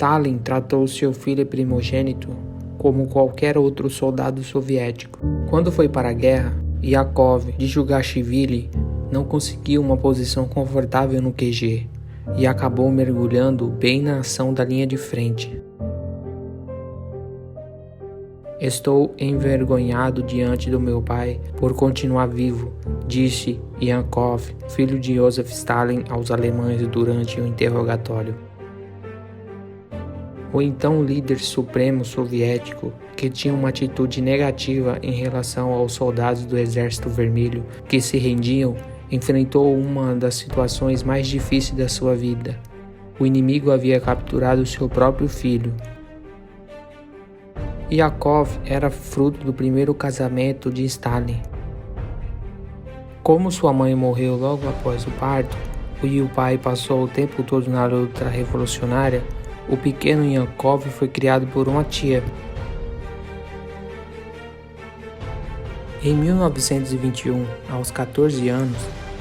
Stalin tratou seu filho primogênito como qualquer outro soldado soviético. Quando foi para a guerra, Yakov de Jugashvili não conseguiu uma posição confortável no QG e acabou mergulhando bem na ação da linha de frente. Estou envergonhado diante do meu pai por continuar vivo, disse Yakov, filho de Joseph Stalin, aos alemães durante o interrogatório. O então líder supremo soviético, que tinha uma atitude negativa em relação aos soldados do Exército Vermelho que se rendiam, enfrentou uma das situações mais difíceis da sua vida. O inimigo havia capturado seu próprio filho. Yakov era fruto do primeiro casamento de Stalin. Como sua mãe morreu logo após o parto e o pai passou o tempo todo na luta revolucionária, o pequeno Yakov foi criado por uma tia. Em 1921, aos 14 anos,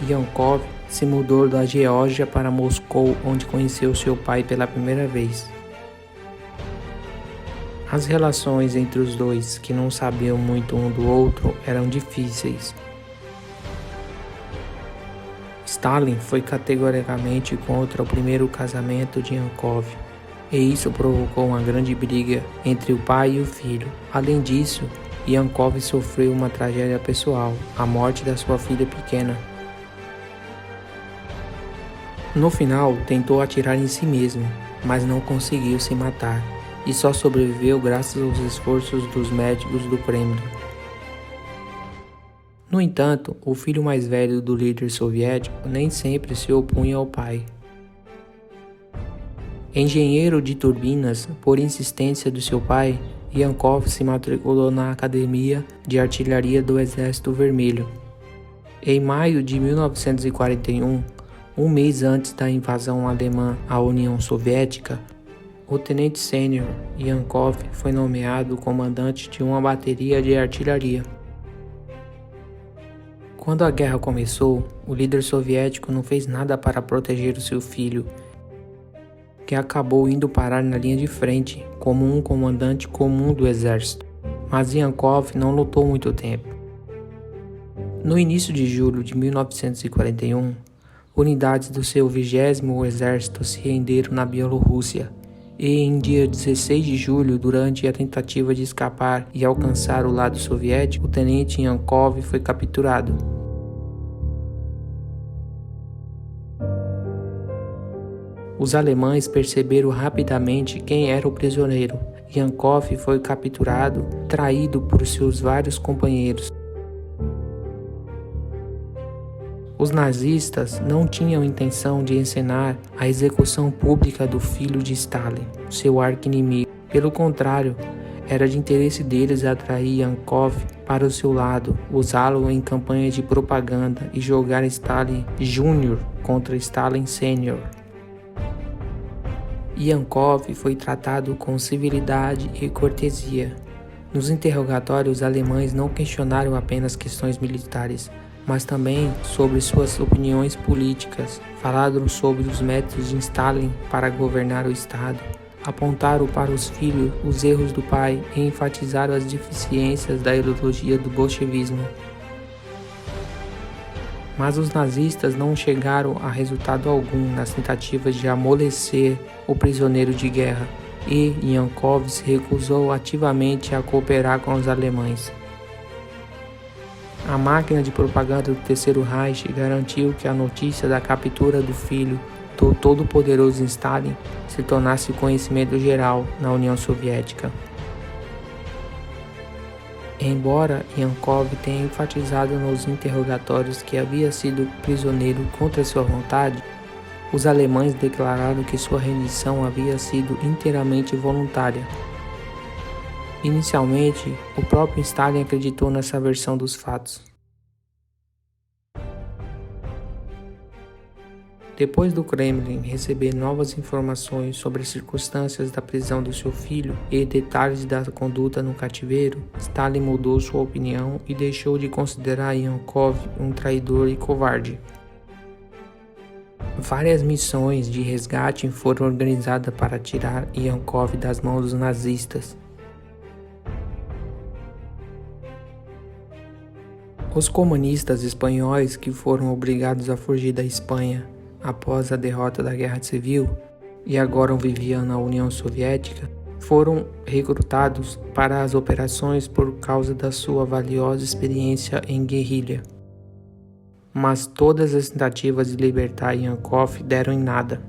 Yakov se mudou da Geórgia para Moscou, onde conheceu seu pai pela primeira vez. As relações entre os dois, que não sabiam muito um do outro, eram difíceis. Stalin foi categoricamente contra o primeiro casamento de Yakov, e isso provocou uma grande briga entre o pai e o filho. Além disso, Yakov sofreu uma tragédia pessoal, a morte da sua filha pequena. No final, tentou atirar em si mesmo, mas não conseguiu se matar, e só sobreviveu graças aos esforços dos médicos do Kremlin. No entanto, o filho mais velho do líder soviético nem sempre se opunha ao pai. Engenheiro de turbinas, por insistência do seu pai, Yakov se matriculou na Academia de Artilharia do Exército Vermelho. Em maio de 1941, um mês antes da invasão alemã à União Soviética, o tenente sênior Yakov foi nomeado comandante de uma bateria de artilharia. Quando a guerra começou, o líder soviético não fez nada para proteger o seu filho, que acabou indo parar na linha de frente como um comandante comum do exército. Mas Yakov não lutou muito tempo. No início de julho de 1941, unidades do seu 20º Exército se renderam na Bielorrússia. E em dia 16 de julho, durante a tentativa de escapar e alcançar o lado soviético, o tenente Yakov foi capturado. Os alemães perceberam rapidamente quem era o prisioneiro. Yakov foi capturado, traído por seus vários companheiros. Os nazistas não tinham intenção de encenar a execução pública do filho de Stalin, seu arqui-inimigo. Pelo contrário, era de interesse deles atrair Yakov para o seu lado, usá-lo em campanhas de propaganda e jogar Stalin Júnior contra Stalin Sênior. Yakov foi tratado com civilidade e cortesia. Nos interrogatórios, os alemães não questionaram apenas questões militares, mas também sobre suas opiniões políticas. Falaram sobre os métodos de Stalin para governar o Estado, apontaram para os filhos os erros do pai e enfatizaram as deficiências da ideologia do bolchevismo. Mas os nazistas não chegaram a resultado algum nas tentativas de amolecer o prisioneiro de guerra, e Yakov se recusou ativamente a cooperar com os alemães. A máquina de propaganda do Terceiro Reich garantiu que a notícia da captura do filho do todo-poderoso Stalin se tornasse conhecimento geral na União Soviética. Embora Yakov tenha enfatizado nos interrogatórios que havia sido prisioneiro contra sua vontade, os alemães declararam que sua rendição havia sido inteiramente voluntária. Inicialmente, o próprio Stalin acreditou nessa versão dos fatos. Depois do Kremlin receber novas informações sobre as circunstâncias da prisão do seu filho e detalhes da conduta no cativeiro, Stalin mudou sua opinião e deixou de considerar Yakov um traidor e covarde. Várias missões de resgate foram organizadas para tirar Yankov das mãos dos nazistas. Os comunistas espanhóis que foram obrigados a fugir da Espanha após a derrota da Guerra Civil e agora viviam na União Soviética, foram recrutados para as operações por causa da sua valiosa experiência em guerrilha. Mas todas as tentativas de libertar Yankov deram em nada.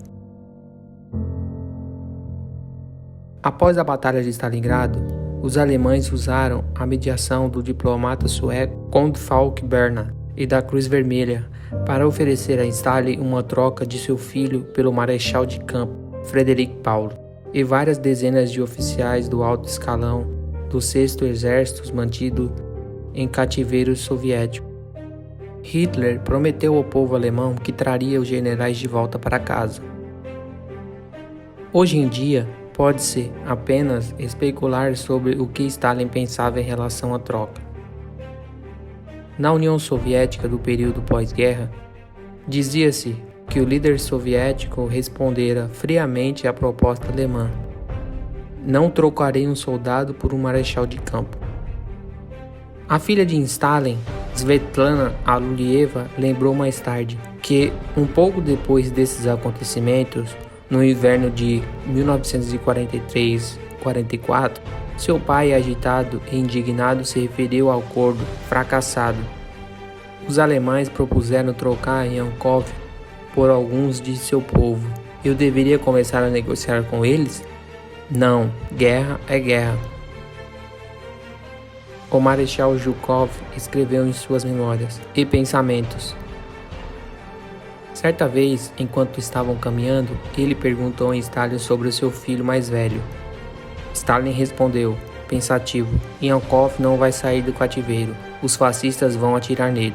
Após a Batalha de Stalingrado, os alemães usaram a mediação do diplomata sueco Count Falk Bernhard e da Cruz Vermelha para oferecer a Stalin uma troca de seu filho pelo marechal de campo Frederic Paulo e várias dezenas de oficiais do alto escalão do 6º Exército mantido em cativeiro soviético. Hitler prometeu ao povo alemão que traria os generais de volta para casa. Hoje em dia, pode-se apenas especular sobre o que Stalin pensava em relação à troca. Na União Soviética do período pós-guerra, dizia-se que o líder soviético respondera friamente à proposta alemã: "Não trocarei um soldado por um marechal de campo." A filha de Stalin, Svetlana Alulieva, lembrou mais tarde que, um pouco depois desses acontecimentos, no inverno de 1943-44, seu pai, agitado e indignado, se referiu ao acordo fracassado. Os alemães propuseram trocar Yankov por alguns de seu povo. Eu deveria começar a negociar com eles? Não, guerra é guerra. O Marechal Zhukov escreveu em suas memórias e pensamentos. Certa vez, enquanto estavam caminhando, ele perguntou a Stalin sobre o seu filho mais velho. Stalin respondeu, pensativo: "Yankov não vai sair do cativeiro. Os fascistas vão atirar nele."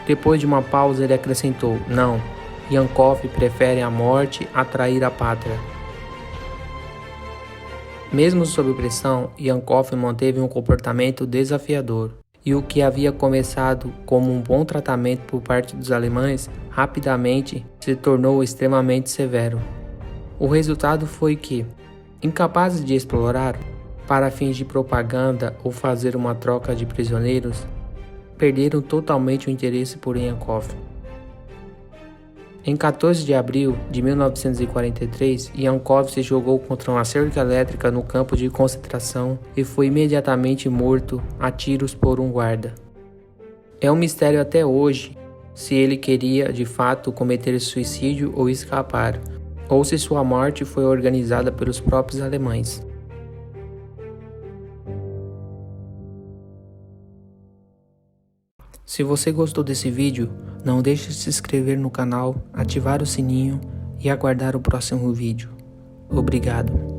Depois de uma pausa, ele acrescentou: "Não, Yankov prefere a morte a trair a pátria." Mesmo sob pressão, Yankov manteve um comportamento desafiador, e o que havia começado como um bom tratamento por parte dos alemães, rapidamente se tornou extremamente severo. O resultado foi que, incapazes de explorar, para fins de propaganda ou fazer uma troca de prisioneiros, perderam totalmente o interesse por Yankov. Em 14 de abril de 1943, Yankov se jogou contra uma cerca elétrica no campo de concentração e foi imediatamente morto a tiros por um guarda. É um mistério até hoje se ele queria de fato cometer suicídio ou escapar, ou se sua morte foi organizada pelos próprios alemães. Se você gostou desse vídeo, não deixe de se inscrever no canal, ativar o sininho e aguardar o próximo vídeo. Obrigado.